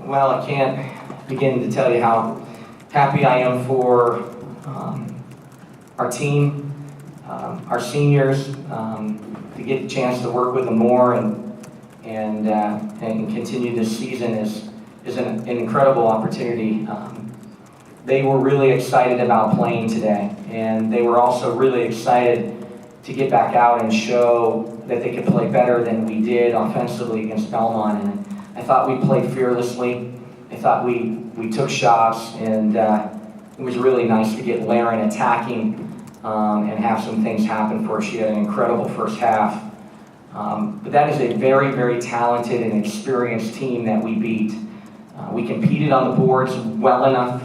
Well, I can't begin to tell you how happy I am for our team, our seniors, to get the chance to work with them more and continue this season is an incredible opportunity. They were really excited about playing today, and they were also really excited to get back out and show that they could play better than we did offensively against Belmont. And I thought we played fearlessly. I thought we took shots, and it was really nice to get Laren attacking and have some things happen for her. She had an incredible first half. But that is a very, very talented and experienced team that we beat. We competed on the boards well enough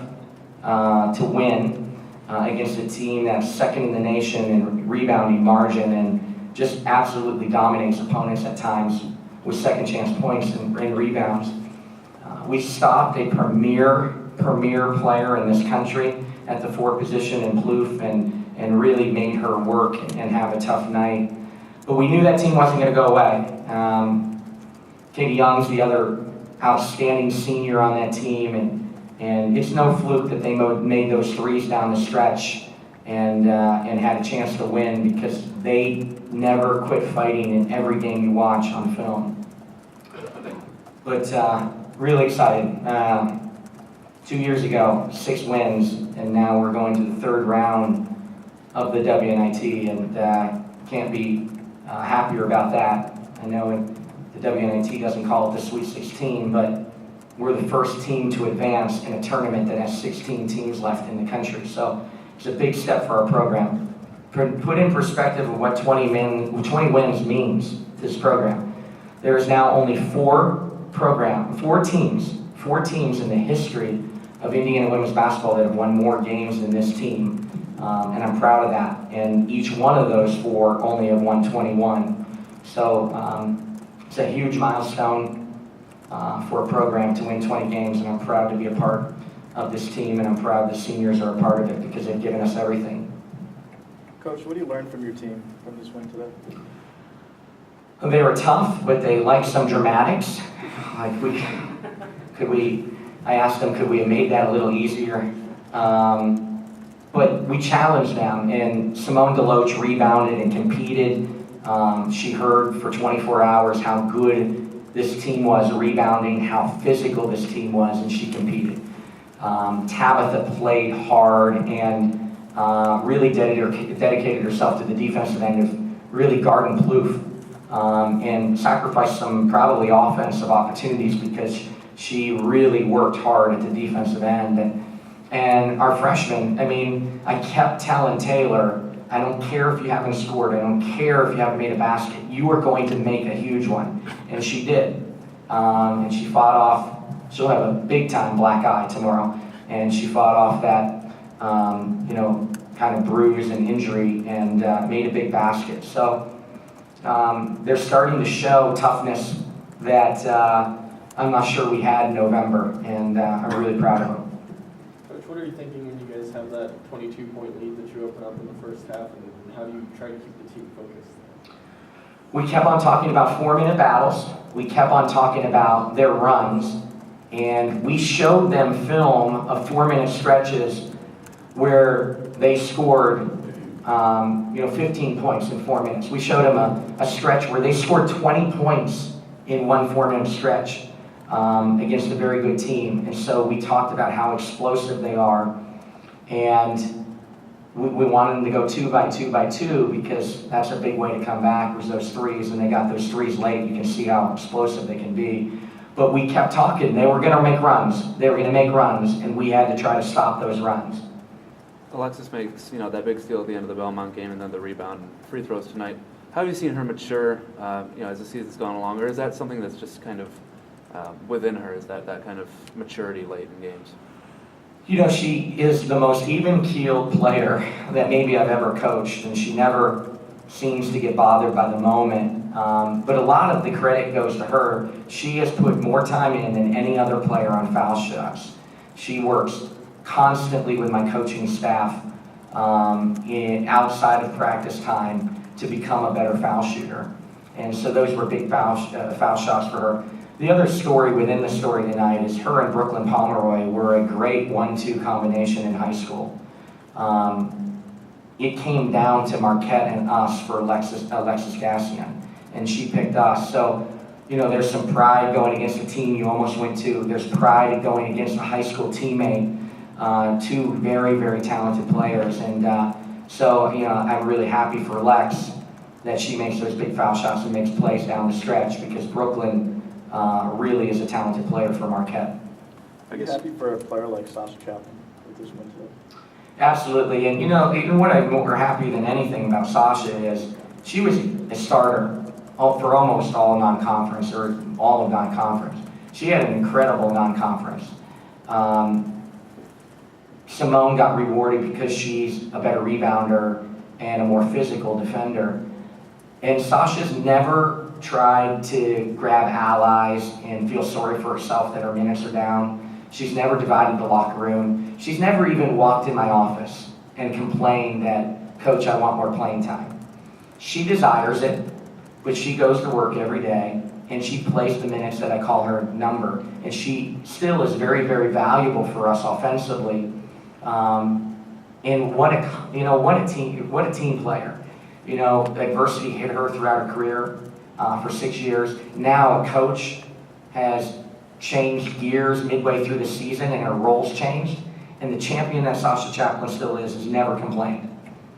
to win against a team that's second in the nation in rebounding margin and just absolutely dominates opponents at times with second chance points and rebounds. We stopped a premier player in this country at the 4 position in Plouffe and really made her work and have a tough night. But we knew that team wasn't going to go away. Katie Young's the other outstanding senior on that team, and it's no fluke that they made those threes down the stretch and had a chance to win, because they never quit fighting in every game you watch on film. But really excited. 2 years ago, 6 wins, and now we're going to the 3rd round of the WNIT, and can't be happier about that. I know the WNIT doesn't call it the Sweet 16, but we're the first team to advance in a tournament that has 16 teams left in the country. So it's a big step for our program. Put in perspective of what 20 wins means to this program. There is now only 4 teams in the history of Indiana women's basketball that have won more games than this team. And I'm proud of that. And each one of those 4 only have won 21. So it's a huge milestone for a program to win 20 games, and I'm proud to be a part of this team, and I'm proud the seniors are a part of it because they've given us everything. Coach, what do you learn from your team from this win today? They were tough, but they liked some dramatics. Like I asked them, could we have made that a little easier? But we challenged them, and Simone DeLoach rebounded and competed. She heard for 24 hours how good this team was rebounding, how physical this team was, and she competed. Tabitha played hard and really dedicated herself to the defensive end of really guarding Plouffe, and sacrificed some probably offensive opportunities because she really worked hard at the defensive end. And our freshmen, I mean, I kept telling Taylor, I don't care if you haven't scored, I don't care if you haven't made a basket, you are going to make a huge one. And she did. And she fought off, she'll have a big time black eye tomorrow, and she fought off that, kind of bruise and injury and made a big basket. So they're starting to show toughness that I'm not sure we had in November, and I'm really proud of them. Coach, what are you thinking when you guys have that 22-point lead that you open up in the first half, and how do you try to keep the team focused? We kept on talking about 4-minute battles. We kept on talking about their runs, and we showed them film of 4-minute stretches where they scored 15 points in 4 minutes. We showed them a stretch where they scored 20 points in one 4-minute stretch against a very good team. And so we talked about how explosive they are, and we wanted them to go 2 by 2 by 2 because that's a big way to come back, was those threes, and they got those threes late. You can see how explosive they can be. But we kept talking. They were going to make runs. They were going to make runs, and we had to try to stop those runs. Alexis makes, that big steal at the end of the Belmont game and then the rebound and free throws tonight. How have you seen her mature, as the season's gone along, or is that something that's just kind of within her, is that kind of maturity late in games? She is the most even-keeled player that maybe I've ever coached, and she never seems to get bothered by the moment. But a lot of the credit goes to her. She has put more time in than any other player on foul shots. She works constantly with my coaching staff outside of practice time to become a better foul shooter. And so those were big foul shots for her. The other story within the story tonight is her and Brooklyn Pomeroy were a great 1-2 combination in high school. It came down to Marquette and us for Alexis Gassian, and she picked us. So, you know, there's some pride going against a team you almost went to. There's pride in going against a high school teammate, two very, very talented players. And so, you know, I'm really happy for Lex that she makes those big foul shots and makes plays down the stretch, because Brooklyn really is a talented player for Marquette. Are you happy for a player like Sasha Chapman with this win today? Absolutely, and you know, even what I'm more happy than anything about Sasha is she was a starter for almost all non-conference, or all of non-conference. She had an incredible non-conference. Simone got rewarded because she's a better rebounder and a more physical defender. And Sasha's never tried to grab allies and feel sorry for herself that her minutes are down. She's never divided the locker room. She's never even walked in my office and complained that, "Coach, I want more playing time." She desires it, but she goes to work every day and she plays the minutes that I call her number. And she still is very, very valuable for us offensively. And what a team player. You know, adversity hit her throughout her career for 6 years. Now a coach has changed gears midway through the season and her role's changed. And the champion that Sasha Chapman still is never complained.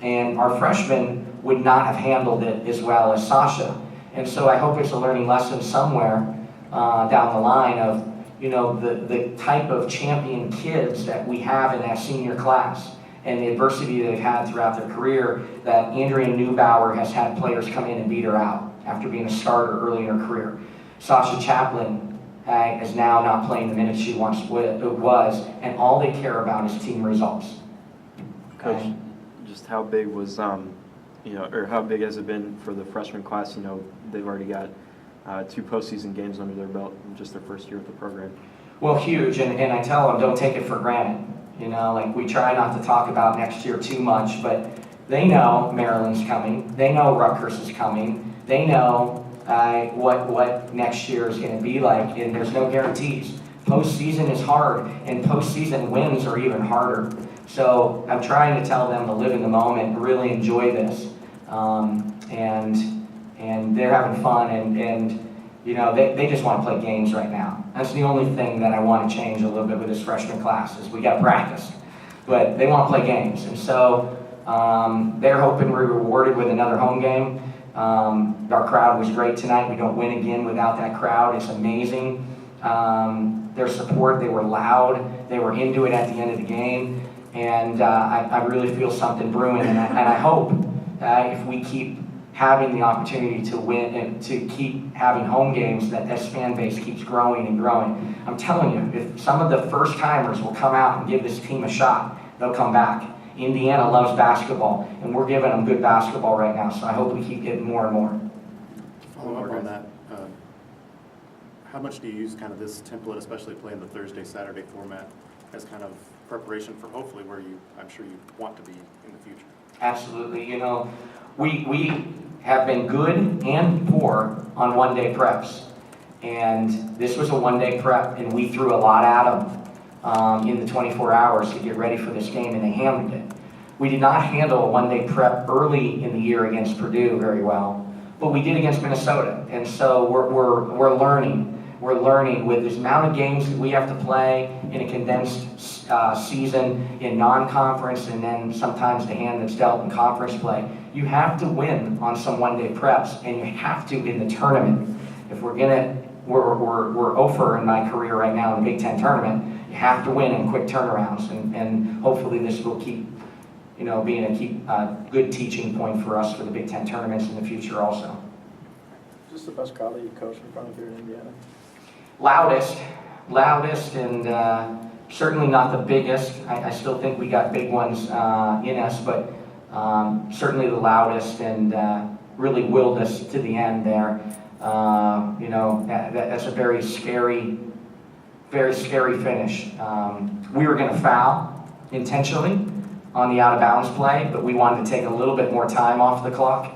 And our freshmen would not have handled it as well as Sasha. And so I hope it's a learning lesson somewhere down the line of, you know, the type of champion kids that we have in that senior class and the adversity they've had throughout their career, that Andrea Neubauer has had players come in and beat her out after being a starter early in her career. Sasha Chapman is now not playing the minutes she once was, and all they care about is team results. Coach, just how big was, or how big has it been for the freshman class? You know, they've already got 2 postseason games under their belt in just their first year with the program. Well, huge, and I tell them, don't take it for granted. You know, like, we try not to talk about next year too much, but they know Maryland's coming. They know Rutgers is coming. They know what next year is going to be like, and there's no guarantees. Postseason is hard, and postseason wins are even harder. So I'm trying to tell them to live in the moment, really enjoy this, and they're having fun, and you know, they just want to play games right now. That's the only thing that I want to change a little bit with this freshman class is we got to practice, but they want to play games, and so they're hoping we're rewarded with another home game. Our crowd was great tonight. We don't win again without that crowd. It's amazing. Their support, they were loud. They were into it at the end of the game. And I really feel something brewing. And I hope if we keep having the opportunity to win and to keep having home games, that this fan base keeps growing and growing. I'm telling you, if some of the first timers will come out and give this team a shot, they'll come back. Indiana loves basketball, and we're giving them good basketball right now, so I hope we keep getting more and more. To follow up on that, how much do you use kind of this template, especially playing the Thursday, Saturday format, as kind of preparation for hopefully where I'm sure you want to be in the future? Absolutely. You know, we have been good and poor on one-day preps, and this was a one-day prep, and we threw a lot at them. In the 24 hours to get ready for this game, and they handled it. We did not handle a one-day prep early in the year against Purdue very well, but we did against Minnesota, and so we're learning. We're learning with this amount of games that we have to play in a condensed season in non-conference, and then sometimes the hand that's dealt in conference play. You have to win on some one-day preps, and you have to in the tournament. If we're 0 in my career right now in the Big Ten tournament. You have to win in quick turnarounds, and hopefully this will keep, you know, being a good teaching point for us for the Big Ten tournaments in the future also. Is this the best crowd that you've coached in front of here in Indiana? Loudest, and certainly not the biggest. I still think we got big ones in us, but certainly the loudest, and really willed us to the end there. You know, that's a very scary finish. We were going to foul intentionally on the out-of-bounds play, but we wanted to take a little bit more time off the clock.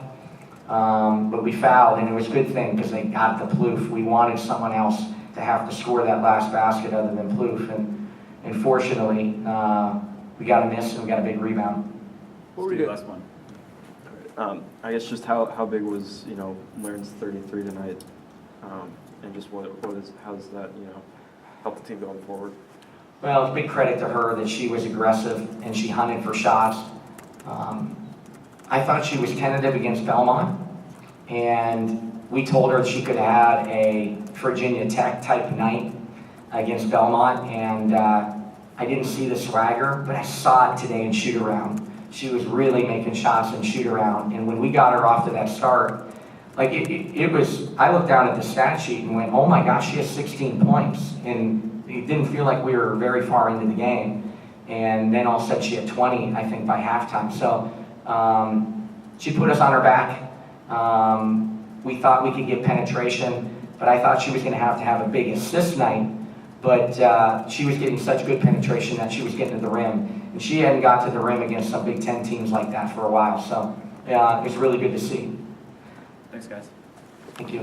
But we fouled, and it was a good thing because they got the Plouffe. We wanted someone else to have to score that last basket other than Plouffe, and fortunately, we got a miss and we got a big rebound. What were Let's you do the doing? last one. I guess just how big was, Lauren's 33 tonight? And just how does that, help the team going forward? Well, it's a big credit to her that she was aggressive and she hunted for shots. I thought she was tentative against Belmont, and we told her she could have had a Virginia Tech type night against Belmont, and I didn't see the swagger, but I saw it today in shoot around. She was really making shots in shoot around, and when we got her off to that start, like it was, I looked down at the stat sheet and went, oh my gosh, she has 16 points, and it didn't feel like we were very far into the game. And then all of a sudden she had 20, I think, by halftime. So she put us on her back. We thought we could get penetration, but I thought she was going to have a big assist night. But she was getting such good penetration that she was getting to the rim. And she hadn't got to the rim against some Big Ten teams like that for a while. So it was really good to see. Thanks, guys. Thank you.